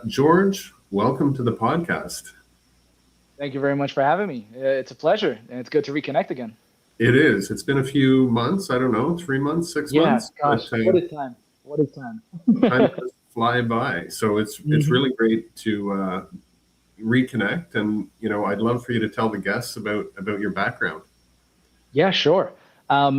George, welcome to the podcast. Thank you very much for having me. It's a pleasure, and it's good to reconnect again. It is. It's been a few months. I don't know, 3 months, six Yeah, months, but gosh, what is time? What is time? time does fly by. So it's hmm really great to reconnect, and I'd love for you to tell the guests about your background. Yeah, sure. My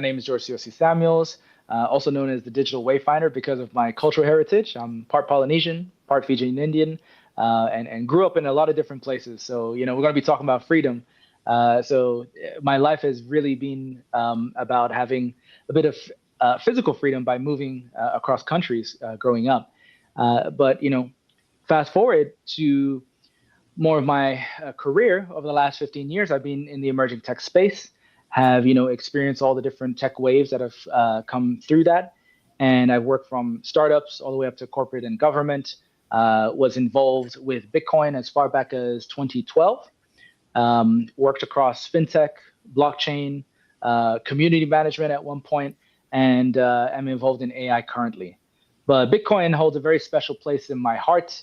name is George C.O.C. Samuels, also known as the Digital Wayfinder because of my cultural heritage. I'm part Polynesian, part Fijian Indian, and grew up in a lot of different places. So, we're going to be talking about freedom. My life has really been about having a bit of physical freedom by moving across countries growing up. But fast forward to more of my career over the last 15 years, I've been in the emerging tech space, have experienced all the different tech waves that have come through that, and I've worked from startups all the way up to corporate and government. Was involved with Bitcoin as far back as 2012. Worked across fintech, blockchain, community management at one point, and am involved in AI currently. But Bitcoin holds a very special place in my heart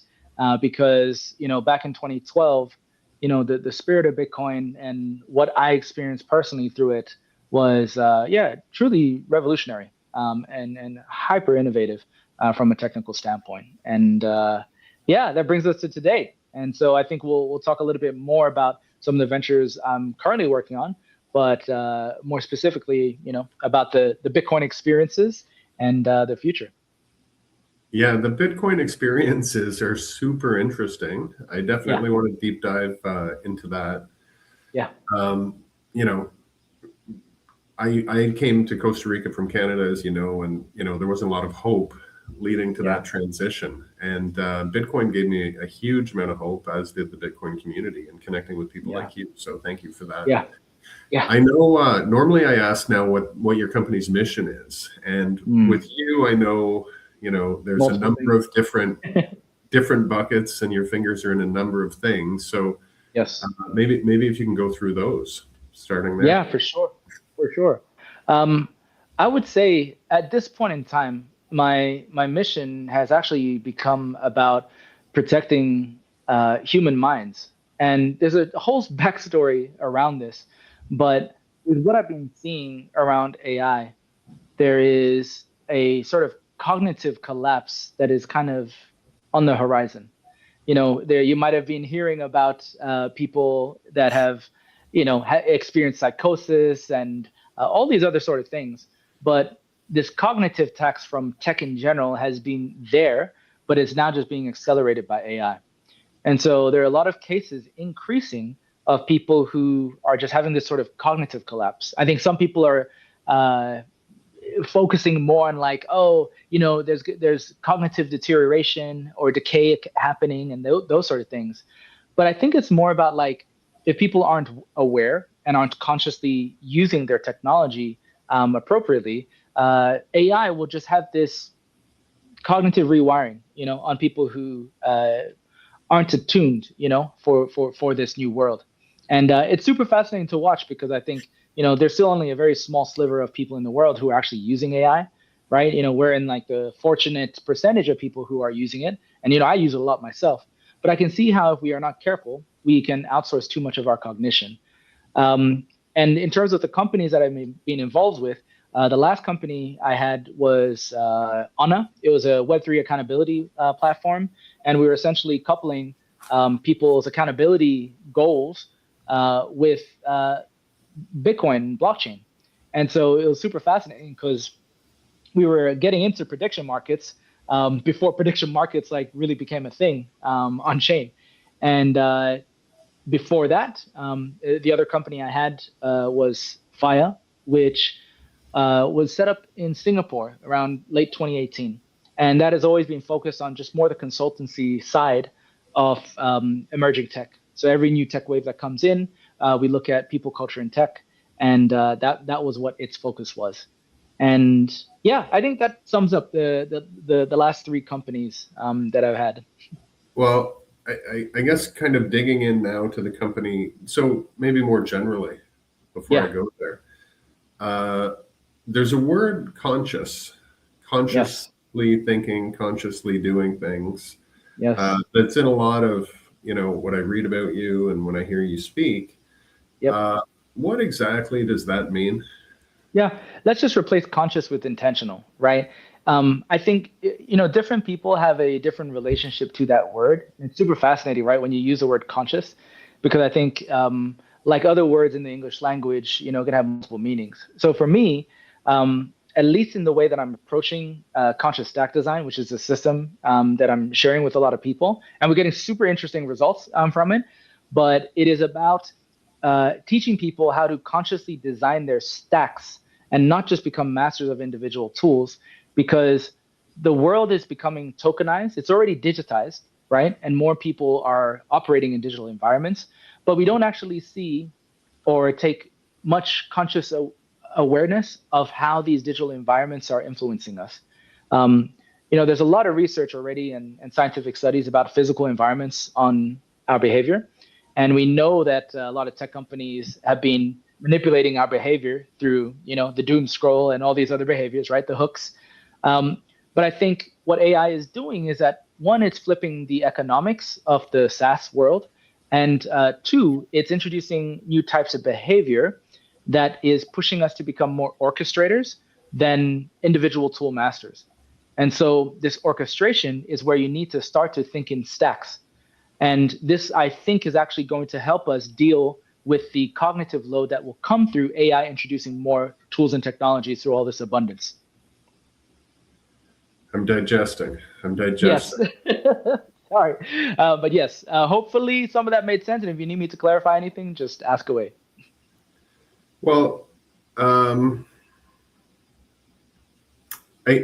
because back in 2012, the spirit of Bitcoin and what I experienced personally through it was truly revolutionary and hyper innovative from a technical standpoint. And that brings us to today. And so I think we'll talk a little bit more about some of the ventures I'm currently working on, but more specifically, about the Bitcoin experiences and the future. Yeah, the Bitcoin experiences are super interesting. I Yeah, definitely want to deep dive into that. yeah, Um, you know, I came to Costa Rica from Canada, as you know, and there wasn't a lot of hope leading to yeah, that transition. And Bitcoin gave me a huge amount of hope, as did the Bitcoin community, and connecting with people yeah, like you. So thank you for that. yeah, yeah. I know. Normally, I ask now what your company's mission is, and Mm, with you, I know there's a multiple number things. of different buckets, and your fingers are in a number of things. So Yes. maybe if you can go through those, starting there. Yeah, for sure. For sure. Um, I would say at this point in time, my mission has actually become about protecting human minds. And there's a whole backstory around this. But with what I've been seeing around AI, there is a sort of cognitive collapse that is kind of on the horizon. There you might have been hearing about people that have experienced psychosis and all these other sort of things, but this cognitive tax from tech in general has been there, but it's now just being accelerated by AI. And so there are a lot of cases increasing of people who are just having this sort of cognitive collapse. I think some people are uh, focusing more on like, oh, there's cognitive deterioration or decay happening and those sort of things. But I think it's more about like if people aren't aware and aren't consciously using their technology appropriately, AI will just have this cognitive rewiring, on people who aren't attuned, for this new world. And it's super fascinating to watch because I think, there's still only a very small sliver of people in the world who are actually using AI, right? We're in like the fortunate percentage of people who are using it. And, I use it a lot myself. But I can see how if we are not careful, we can outsource too much of our cognition. And in terms of the companies that I've been involved with, the last company I had was Anna. It was a Web3 accountability platform, and we were essentially coupling people's accountability goals with Bitcoin blockchain. And so it was super fascinating because we were getting into prediction markets before prediction markets like really became a thing on chain. And before that, the other company I had was Faya, which was set up in Singapore around late 2018. And that has always been focused on just more the consultancy side of emerging tech. So every new tech wave that comes in, we look at people, culture, and tech, and that was what its focus was. And yeah, I think that sums up the last three companies that I've had. Well, I guess kind of digging in now to the company. So maybe more generally, before I Yeah. go there, uh, there's a word conscious Yes. thinking, consciously doing things. Yes. That's in a lot of, what I read about you and when I hear you speak. Yep. Uh, what exactly does that mean? Yeah, let's just replace conscious with intentional, right? I think different people have a different relationship to that word. It's super fascinating, right? When you use the word conscious, because I think like other words in the English language, it can have multiple meanings. So for me, at least in the way that I'm approaching conscious stack design, which is a system that I'm sharing with a lot of people, and we're getting super interesting results from it. But it is about teaching people how to consciously design their stacks and not just become masters of individual tools, because the world is becoming tokenized. It's already digitized, right? And more people are operating in digital environments, but we don't actually see or take much conscious awareness of how these digital environments are influencing us. Um, there's a lot of research already and scientific studies about physical environments on our behavior. And we know that a lot of tech companies have been manipulating our behavior through, the doom scroll and all these other behaviors, right? The hooks. But I think what AI is doing is that one, it's flipping the economics of the SaaS world, and two, it's introducing new types of behavior that is pushing us to become more orchestrators than individual tool masters. And so this orchestration is where you need to start to think in stacks. And this, I think, is actually going to help us deal with the cognitive load that will come through AI introducing more tools and technologies through all this abundance. I'm digesting. I'm Yes. digesting. Sorry. But yes, hopefully some of that made sense. And if you need me to clarify anything, just ask away. Well, I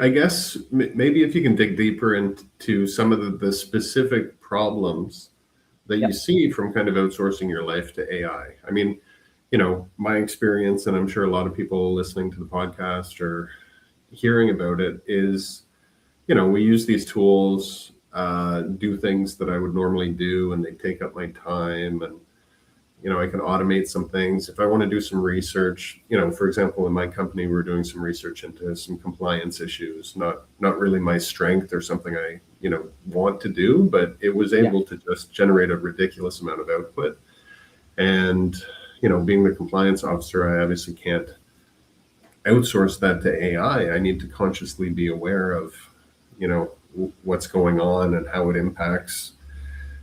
guess maybe if you can dig deeper into some of the specific problems that you Yep. see from kind of outsourcing your life to AI. I mean, my experience, and I'm sure a lot of people listening to the podcast or hearing about it, is, we use these tools, do things that I would normally do, and they take up my time. And I can automate some things. If I want to do some research, for example, in my company, we're doing some research into some compliance issues, not really my strength or something I, want to do, but it was Yeah. able to just generate a ridiculous amount of output. And, being the compliance officer, I obviously can't outsource that to AI. I need to consciously be aware of, what's going on and how it impacts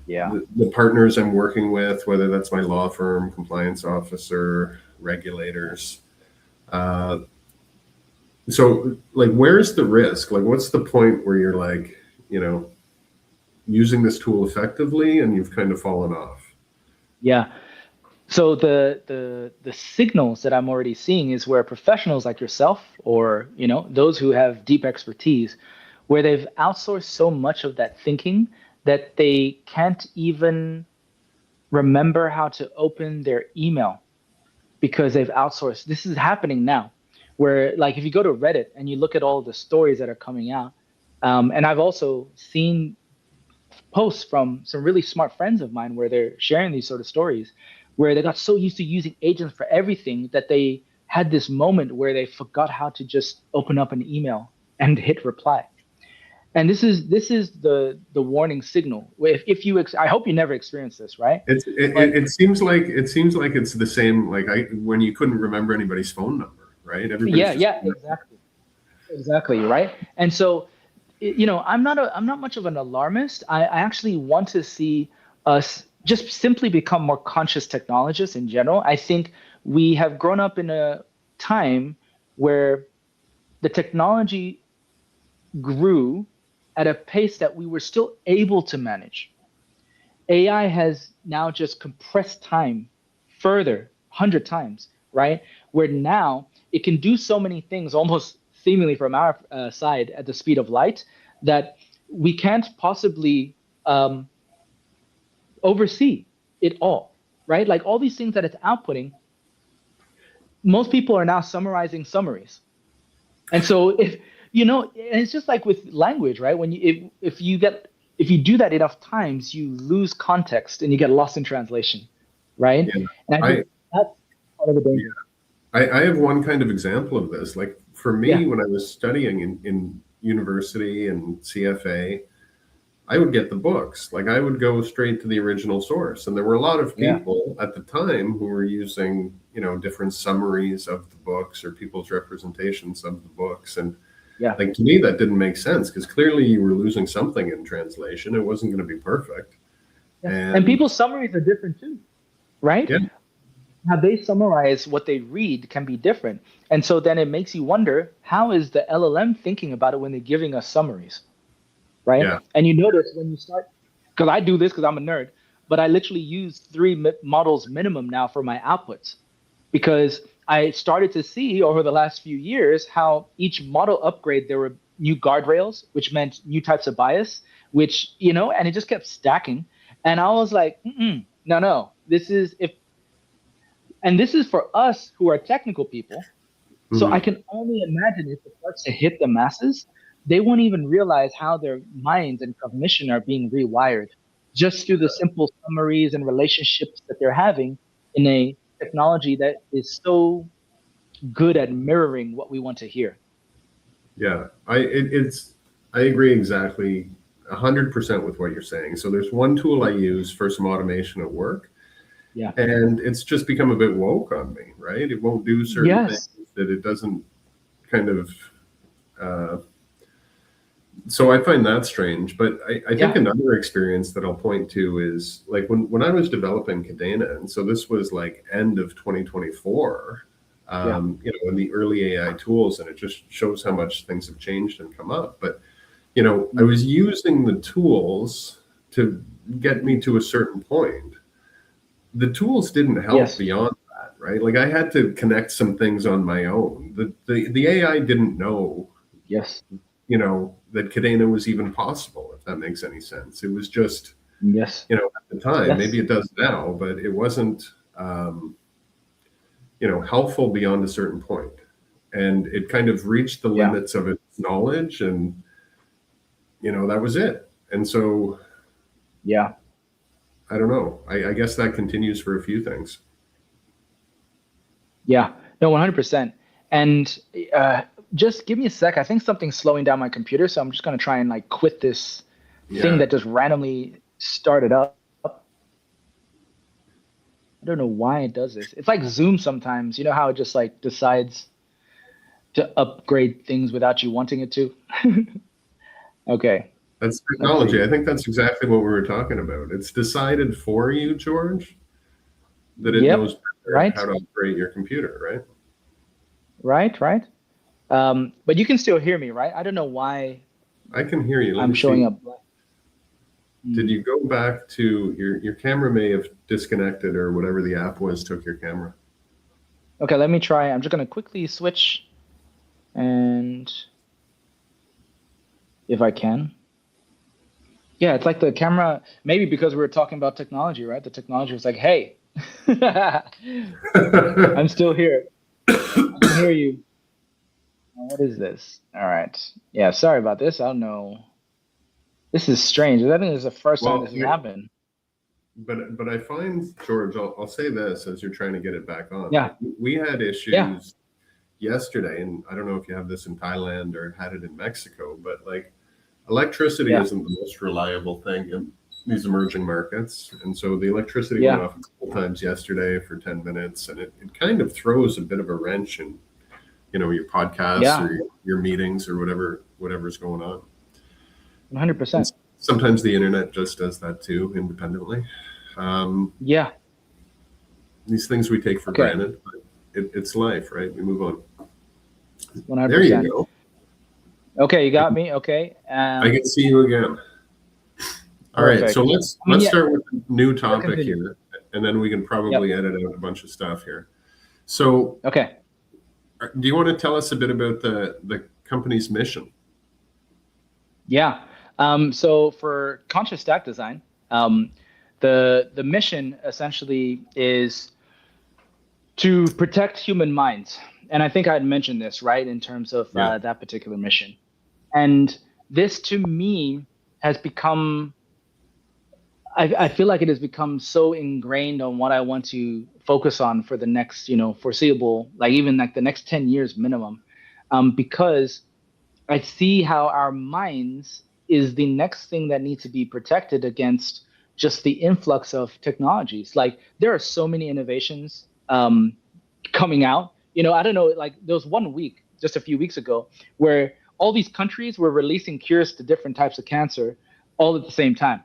Yeah. the partners I'm working with, whether that's my law firm, compliance officer, regulators. Uh, so, like, where's the risk? Like, what's the point where you're like, using this tool effectively and you've kind of fallen off? Yeah. So the signals that I'm already seeing is where professionals like yourself or those who have deep expertise, where they've outsourced so much of that thinking that they can't even remember how to open their email because they've outsourced. This is happening now, where like if you go to Reddit and you look at all the stories that are coming out, and I've also seen posts from some really smart friends of mine where they're sharing these sort of stories where they got so used to using agents for everything that they had this moment where they forgot how to just open up an email and hit reply. And this is the warning signal. If you I hope you never experience this, right? But It seems like it's the same, like when you couldn't remember anybody's phone number, right? Everybody's yeah, just, yeah, exactly, right. And so I'm not much of an alarmist. I actually want to see us just simply become more conscious technologists in general. I think we have grown up in a time where the technology grew at a pace that we were still able to manage. AI has now just compressed time further 100 times, right? Where now it can do so many things almost seemingly from our side at the speed of light that we can't possibly um, oversee it all, right? Like all these things that it's outputting, most people are now summarizing summaries. And so and it's just like with language, right? When you if you do that enough times, you lose context and you get lost in translation, right? yeah. And I think I that's part of the danger. I have one kind of example of this. Like for Yeah. me, when I was studying in university and CFA, I would get the books. Like I would go straight to the original source. And there were a lot of Yeah. people at the time who were using, different summaries of the books or people's representations of the books. And Yeah. like to me, that didn't make sense because clearly you were losing something in translation. It wasn't going to be perfect. Yeah. And And people's summaries are different too, right? yeah, How they summarize what they read can be different. And so then it makes you wonder, how is the LLM thinking about it when they're giving us summaries, right? yeah, And you notice when you start, because I do this because I'm a nerd, but I literally use three models minimum now for my outputs because I started to see over the last few years how each model upgrade, there were new guardrails, which meant new types of bias, which, and it just kept stacking. And I was like, no, this is if, and this is for us who are technical people. So I mhm, can only imagine if it starts to hit the masses, they won't even realize how their minds and cognition are being rewired just through the simple summaries and relationships that they're having in a technology that is so good at mirroring what we want to hear. yeah. I agree exactly 100% with what you're saying. So there's one tool I use for some automation at work, Yeah. and it's just become a bit woke on me, right? It won't do certain things Yes. that it doesn't kind of. Uh, so I find that strange. But I think Yeah. another experience that I'll point to is like when I was developing Cadena, and so this was like end of 2024. Yeah. In the early AI tools, and it just shows how much things have changed and come up. But I Mm. was using the tools to get me to a certain point. The tools didn't help Yes. beyond that, right? Like I had to connect some things on my own. The AI didn't know, Yes. that Cadena was even possible, if that makes any sense. It was just, Yes. at the time, maybe Yes. it does now, but it wasn't, helpful beyond a certain point. And it kind of reached the Yeah. limits of its knowledge, and that was it. And so Yeah. I don't know. I guess that continues for a few things. Yeah. No, 100%. And uh, just give me a sec. I think something's slowing down my computer, so I'm just gonna try and like quit this thing Yeah. that just randomly started up. I don't know why it does this. It's like Zoom sometimes. You know how it just like decides to upgrade things without you wanting it to? Okay, That's let's technology. see. I think that's exactly what we were talking about. It's decided for you, George, that it knows Yep. better how Right. to operate your computer, right? Right. Right. But you can still hear me, right? I don't know why I can hear you. Let I'm me showing see. up. Did Hmm. you go back to your camera may have disconnected or whatever the app was took your camera. Okay, let me try. I'm just gonna quickly switch and if I can. Yeah, it's like the camera, maybe because we were talking about technology, right? The technology was like, hey, I'm still here. I can hear you. What is this? All right. Yeah, sorry about this. I don't know. This is strange. I think this is the first time Well, this has happened. but I find, George, I'll say this as you're trying to get it back on. Yeah. Like we had Yeah. issues yesterday, and I don't know if you have this in Thailand or had it in Mexico, but like electricity Yeah. isn't the most reliable thing in these emerging markets. And so the electricity went Yeah. off a couple times yesterday for 10 minutes, and it kind of throws a bit of a wrench in, your podcasts Yeah. or your meetings or whatever's going on. And 100%. sometimes the internet just does that too, independently. Um, Yeah. these things we take for Okay. granted, but it's life, right? We move on. There you 100%. go. Okay, you I got can, me. Okay. I can see you again. All right, so Perfect. I mean, let's yeah, start with a new sure, topic continue. here, and then we can probably Yep. edit out a bunch of stuff here. So, Okay. do you want to tell us a bit about the company's mission? Yeah. So for conscious stack design, the mission essentially is to protect human minds. And I think I had mentioned this, right, in terms of Yeah, that particular mission. And this to me has become, I feel like it has become so ingrained on what I want to focus on for the next, foreseeable, like even like the next 10 years minimum. Because I see how our minds is the next thing that needs to be protected against just the influx of technologies. Like there are so many innovations coming out. I don't know, like there was one week just a few weeks ago where all these countries were releasing cures to different types of cancer all at the same time.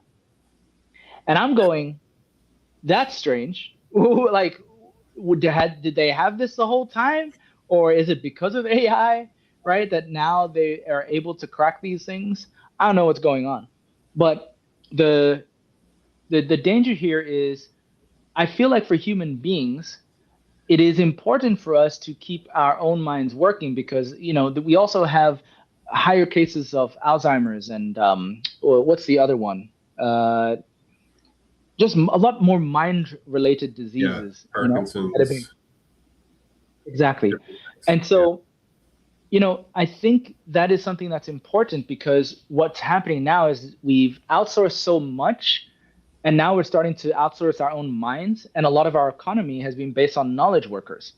And I'm going, that's strange. Like, did they have this the whole time, or is it because of AI, right? That now they are able to crack these things. I don't know what's going on, but the the danger here is, I feel like for human beings, it is important for us to keep our own minds working because we also have higher cases of Alzheimer's and or what's the other one? Just a lot more mind related Yeah, diseases, that have been Parkinson's. exactly. Different things. And Yeah. so, I think that is something that's important because what's happening now is we've outsourced so much and now we're starting to outsource our own minds. And a lot of our economy has been based on knowledge workers.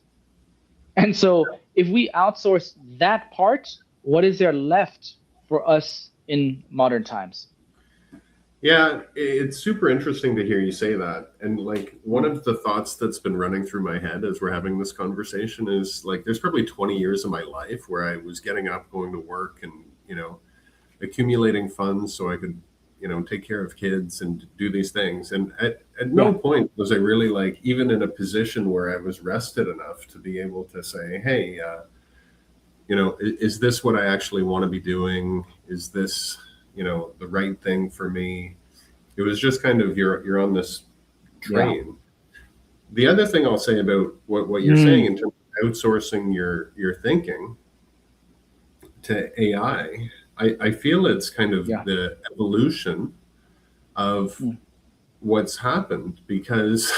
And so if we outsource that part, what is there left for us in modern times? Yeah, it's super interesting to hear you say that. And like one of the thoughts that's been running through my head as we're having this conversation is like there's probably 20 years of my life where I was getting up, going to work and, accumulating funds so I could, take care of kids and do these things. And at no Yeah. point was I really like even in a position where I was rested enough to be able to say, hey, is this what I actually want to be doing? Is this, the right thing for me? It was just kind of you're on this Yeah. train. The other thing I'll say about what you're saying Mm, in terms of outsourcing your thinking to AI, I feel it's kind of yeah. the evolution of Mm, what's happened because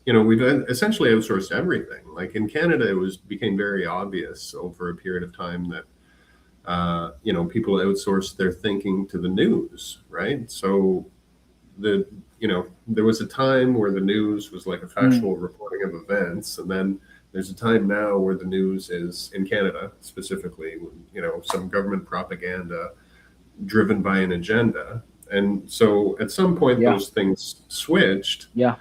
we've essentially outsourced everything. Like in Canada, it was became very obvious over a period of time that people outsourced their thinking to the news, right? So there was a time where the news was like a mm, factual reporting of events, and then there's a time now where the news is in Canada specifically, some government propaganda driven by an agenda. And so at some point yeah. those things switched. Yeah.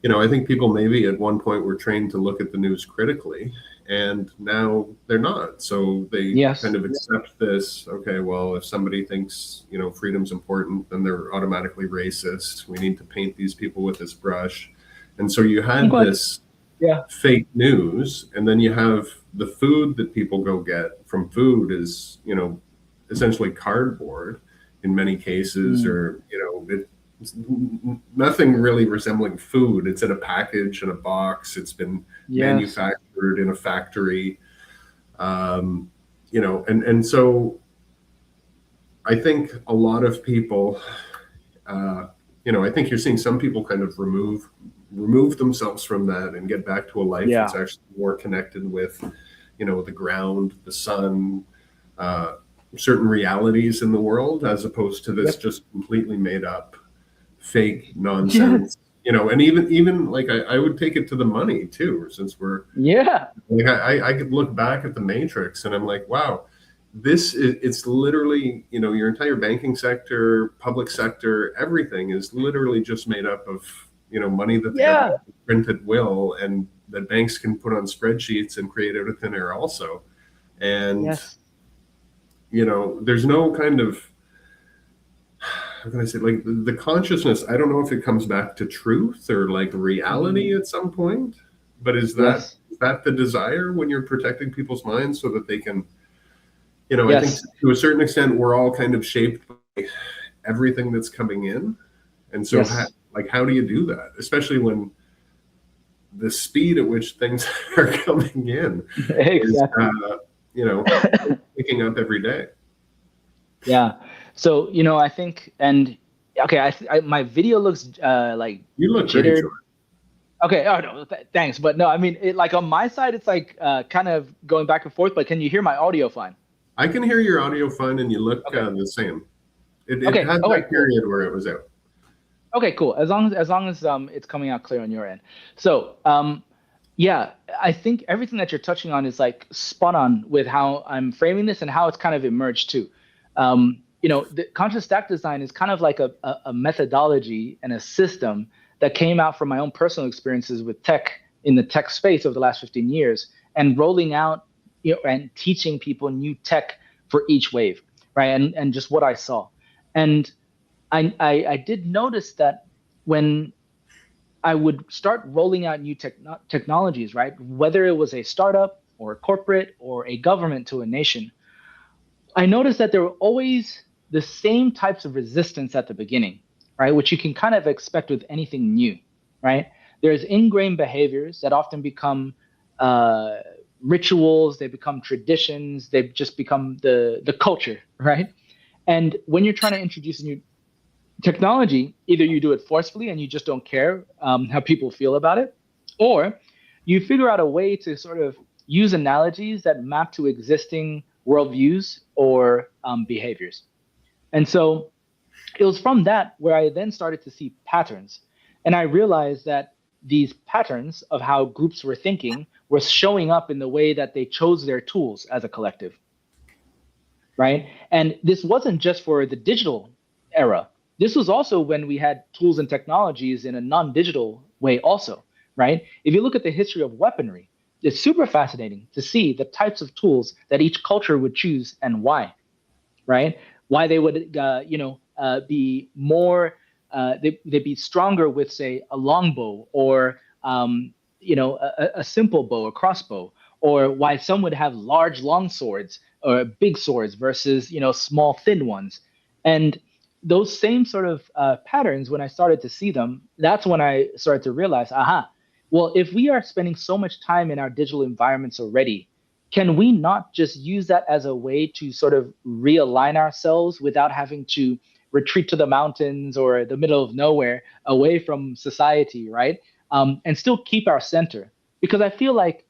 I think people maybe at one point were trained to look at the news critically, and now they're not. So they kind Yes. of accept this. Okay, well, if somebody thinks freedom's important, then they're automatically racist. We need to paint these people with this brush, and so you had Okay. this Yeah. fake news, and then you have the food that people go get from food is essentially cardboard in many cases, Mm, or it's nothing really resembling food. It's in a package in a box. It's been yes. manufactured in a factory, um, and so I think a lot of people, I think you're seeing some people kind of remove themselves from that and get back to a life that's Yeah. actually more connected with, the ground, the sun, uh, certain realities in the world, as opposed to this Yep. just completely made up fake Yes. nonsense. And even like I would take it to the money too, since we're Yeah. like I could look back at the Matrix and I'm like, wow, it's literally, your entire banking sector, public sector, everything is literally just made up of, money that the Yeah. government printed will and that banks can put on spreadsheets and create out of thin air also. And, Yes. there's no kind of, how can I say, like the consciousness, I don't know if it comes back to truth or like reality Mm, at some point, but yes. is that the desire when you're protecting people's minds so that they can, I think Yes. to a certain extent, we're all kind of shaped by everything that's coming in. And so, Yes. how do you do that? Especially when the speed at which things are coming in is, Exactly. picking up every day. Yeah. So, I think, and okay, my video looks like You look great, jittered. George. Okay. Oh no, thanks. But no, I mean, like on my side, it's like kind of going back and forth. But can you hear my audio fine? I can hear your audio fine and you look Okay. the same. It Okay. had Okay. that Cool. period where it was out. Okay. Cool. As long as it's coming out clear on your end. So Yeah, I think everything that you're touching on is like spot on with how I'm framing this and how it's kind of emerged too. The conscious stack design is kind of like a methodology and a system that came out from my own personal experiences with tech in the tech space over the last 15 years and rolling out, and teaching people new tech for each wave, right? And just what I saw. And I did notice that when I would start rolling out new technologies, right? Whether it was a startup or a corporate or a government to a nation, I noticed that there were always the same types of resistance at the beginning, right? Which you can kind of expect with anything new, right? There's ingrained behaviors that often become uh, rituals, they become traditions, they just become the culture, right? And when you're trying to introduce a new technology, either you do it forcefully and you just don't care how people feel about it, or you figure out a way to sort of use analogies that map to existing worldviews or behaviors. And so it was from that where I then started to see patterns. And I realized that these patterns of how groups were thinking were showing up in the way that they chose their tools as a collective, right? And this wasn't just for the digital era. This was also when we had tools and technologies in a non-digital way also, right? If you look at the history of weaponry, it's super fascinating to see the types of tools that each culture would choose and why, right? Why they would, be more, they'd be stronger with, say, a longbow or, a simple bow, a crossbow, or why some would have large, long swords or big swords versus, small, thin ones. And those same sort of patterns, when I started to see them, that's when I started to realize, aha, well, if we are spending so much time in our digital environments already, can we not just use that as a way to sort of realign ourselves without having to retreat to the mountains or the middle of nowhere away from society, right? And still keep our center. Because I feel like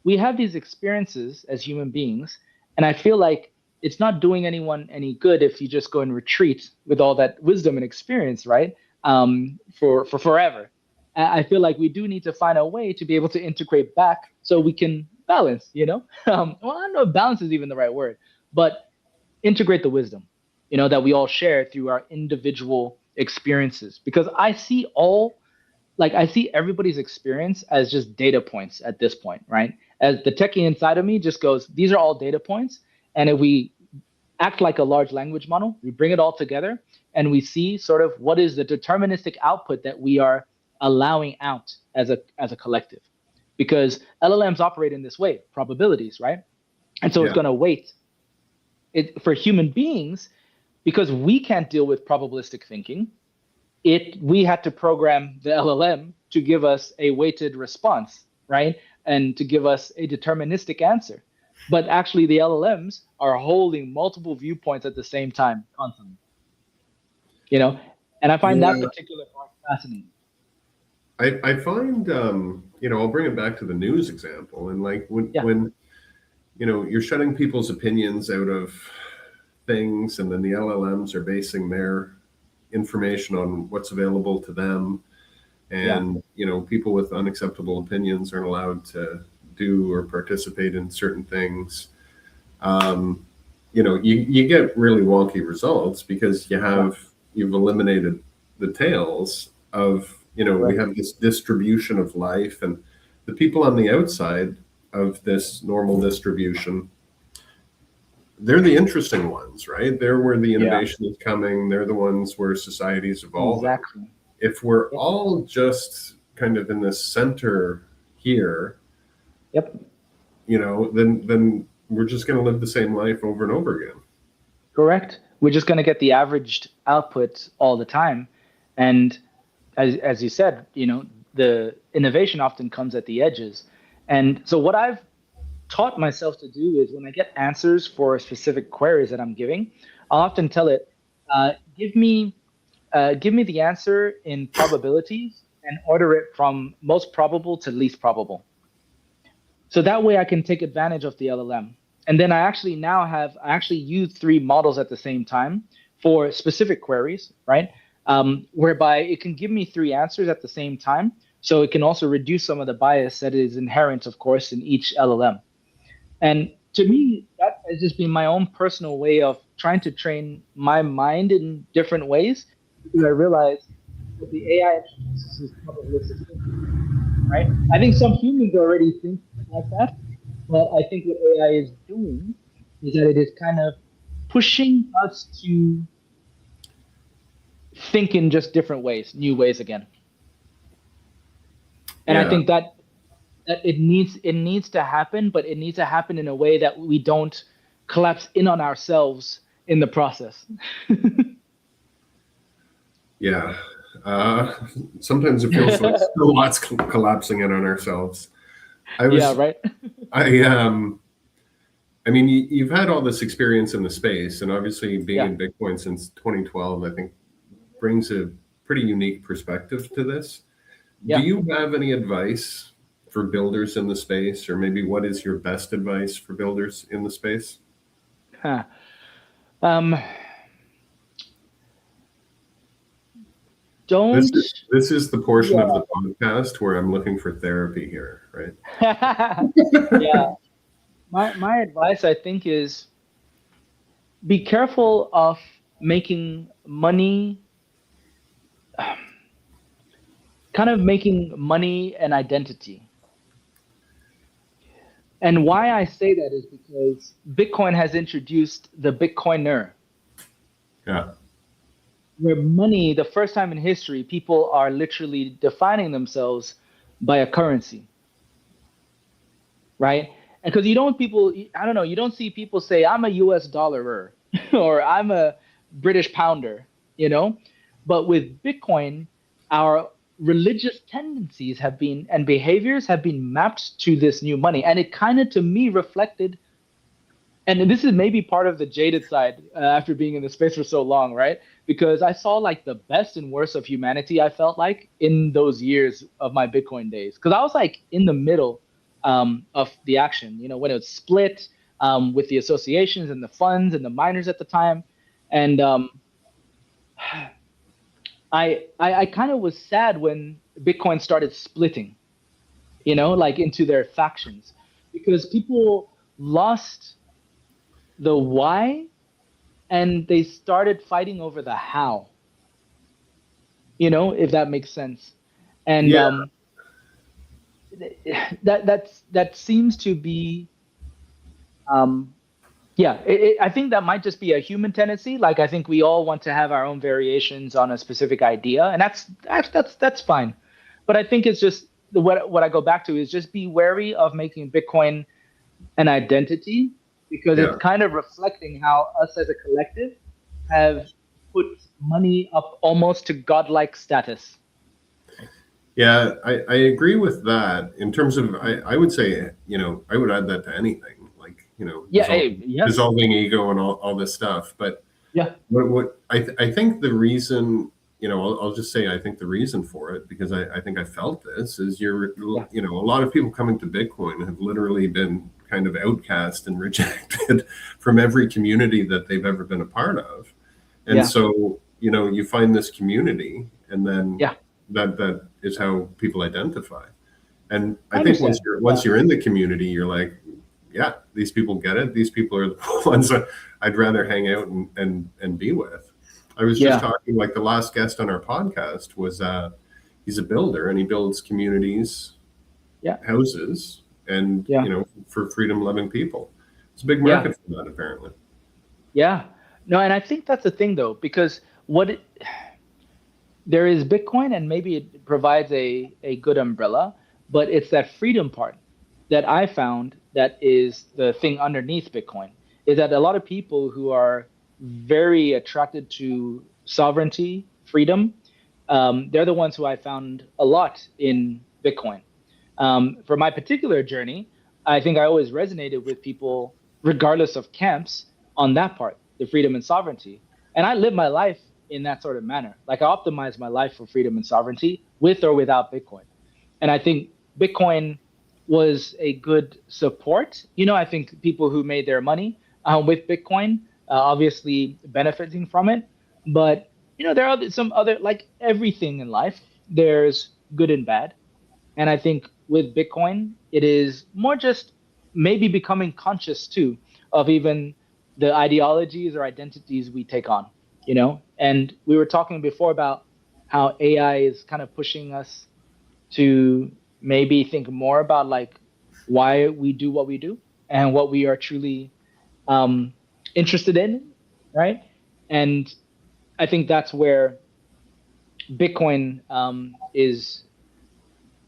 we have these experiences as human beings, and I feel like it's not doing anyone any good if you just go and retreat with all that wisdom and experience, right? For forever. I feel like we do need to find a way to be able to integrate back so we can balance, well, I don't know if balance is even the right word, but integrate the wisdom, that we all share through our individual experiences. Because I see everybody's experience as just data points at this point, right? As the techie inside of me just goes, these are all data points. And if we act like a large language model, we bring it all together and we see sort of what is the deterministic output that we are allowing out as a collective. Because LLMs operate in this way, probabilities, right? And so it's Yeah. going to weight it for human beings because we can't deal with probabilistic thinking. We had to program the LLM to give us a weighted response, right? And to give us a deterministic answer. But actually, the LLMs are holding multiple viewpoints at the same time, constantly. You know, and I find that Yeah. particular part fascinating. I find, I'll bring it back to the news example. And like Yeah, when, you're shutting people's opinions out of things, and then the LLMs are basing their information on what's available to them. yeah, And, people with unacceptable opinions aren't allowed to do or participate in certain things. Um, you get really wonky results because yeah, you've eliminated the tails of, we correct. have this distribution of life, and the people on the outside of this normal distribution, they're the interesting ones, right? They're where the Yeah, innovation is coming. They're the ones where society's evolving. exactly. If we're Yep, all just kind of in the center here, yep, then we're just going to live the same life over and over again. correct. We're just going to get the averaged output all the time. And as you said, the innovation often comes at the edges. And so what I've taught myself to do is when I get answers for specific queries that I'm giving, I'll often tell it, uh, give me give me the answer in probabilities and order it from most probable to least probable. So that way I can take advantage of the LLM. And then I actually use three models at the same time for specific queries, right? Whereby it can give me three answers at the same time. So it can also reduce some of the bias that is inherent, of course, in each LLM. And to me, that has just been my own personal way of trying to train my mind in different ways, because I realize what the AI introduces is probabilistic thinking, right? I think some humans already think like that, but I think what AI is doing is that it is kind of pushing us to think in just different ways, new ways again. And I Yeah. think that it needs to happen, but it needs to happen in a way that we don't collapse in on ourselves in the process. Yeah. Uh, Sometimes it feels like so lots collapsing in on ourselves. I Yeah, was, right. I I mean, you've had all this experience in the space, and obviously being Yeah, in Bitcoin since 2012, I think brings a pretty unique perspective to this. Do yeah. you have any advice for builders in the space, or maybe what is your best advice for builders in the space? Huh. Um, This don't. is this is the portion of Yeah. the podcast where I'm looking for therapy here, right? Yeah. My advice, I think, is be careful of making money, kind of making money an identity. And why I say that is because Bitcoin has introduced the Bitcoiner, Yeah. where money, the first time in history, people are literally defining themselves by a currency, right? And because I don't know, you don't see people say, I'm a US dollarer or I'm a British pounder, you know? But with Bitcoin, our religious tendencies have been and behaviors have been mapped to this new money. And it kind of, to me, reflected, and this is maybe part of the jaded side after being in the space for so long, right? Because I saw like the best and worst of humanity, I felt like, in those years of my Bitcoin days. Because I was like in the middle of the action, when it was split with the associations and the funds and the miners at the time. And I kind of was sad when Bitcoin started splitting, like into their factions, because people lost the why and they started fighting over the how, if that makes sense. And Yeah. that seems to be, um, yeah, I think that might just be a human tendency. Like, I think we all want to have our own variations on a specific idea, and that's fine. But I think it's just what I go back to is just be wary of making Bitcoin an identity, because it's Yeah. kind of reflecting how us as a collective have put money up almost to godlike status. Yeah, I agree with that. In terms of, I would say, I would add that to anything, like, Yeah, hey, yes. dissolving ego and all this stuff. But Yeah. I think the reason, I'll just say, I think the reason for it, because I think I felt this, is Yeah. a lot of people coming to Bitcoin have literally been kind of outcast and rejected from every community that they've ever been a part of. And Yeah. so, you find this community, and then Yeah. that is how people identify. And I I think understand. once you're in the community, you're like, yeah, these people get it. These people are the ones that I'd rather hang out and be with. I was just Yeah. talking, like the last guest on our podcast was he's a builder, and he builds communities, Yeah. houses, and Yeah. for freedom loving people. It's a big Yeah. market for that, apparently. Yeah. No, and I think that's the thing though, because there is Bitcoin, and maybe it provides a good umbrella, but it's that freedom part that I found that is the thing underneath Bitcoin, is that a lot of people who are very attracted to sovereignty, freedom, they're the ones who I found a lot in Bitcoin. For my particular journey, I think I always resonated with people, regardless of camps, on that part, the freedom and sovereignty. And I live my life in that sort of manner. Like, I optimize my life for freedom and sovereignty with or without Bitcoin. And I think Bitcoin was a good support. I think people who made their money with Bitcoin obviously benefiting from it. But, there are some other, like everything in life, there's good and bad. And I think with Bitcoin, it is more just maybe becoming conscious too of even the ideologies or identities we take on, you know? And we were talking before about how AI is kind of pushing us to maybe think more about like why we do what we do and what we are truly um, interested in, right? And I think that's where Bitcoin is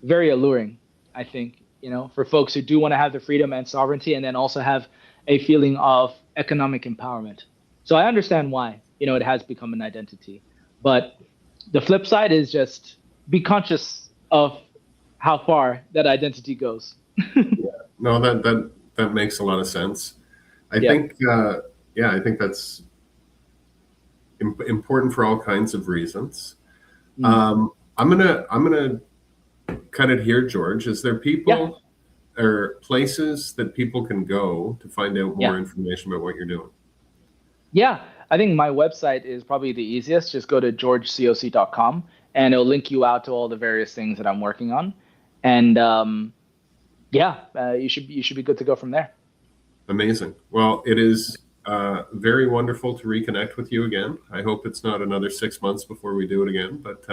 very alluring. I think, you know, for folks who do want to have the freedom and sovereignty, and then also have a feeling of economic empowerment. So I understand why, you know, it has become an identity. But the flip side is just be conscious of how far that identity goes. No, that makes a lot of sense. I Yeah. think, yeah, I think that's important for all kinds of reasons. Mm. I'm gonna cut it here, George. Is there Yeah. people or places that people can go to find out Yeah. more information about what you're doing? Yeah. I think my website is probably the easiest. Just go to georgecoc.com and it'll link you out to all the various things that I'm working on. And yeah, you should be good to go from there. Amazing. Well, it is very wonderful to reconnect with you again. I hope it's not another 6 months before we do it again, but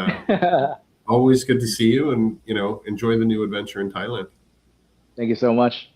always good to see you, and enjoy the new adventure in Thailand. Thank you so much.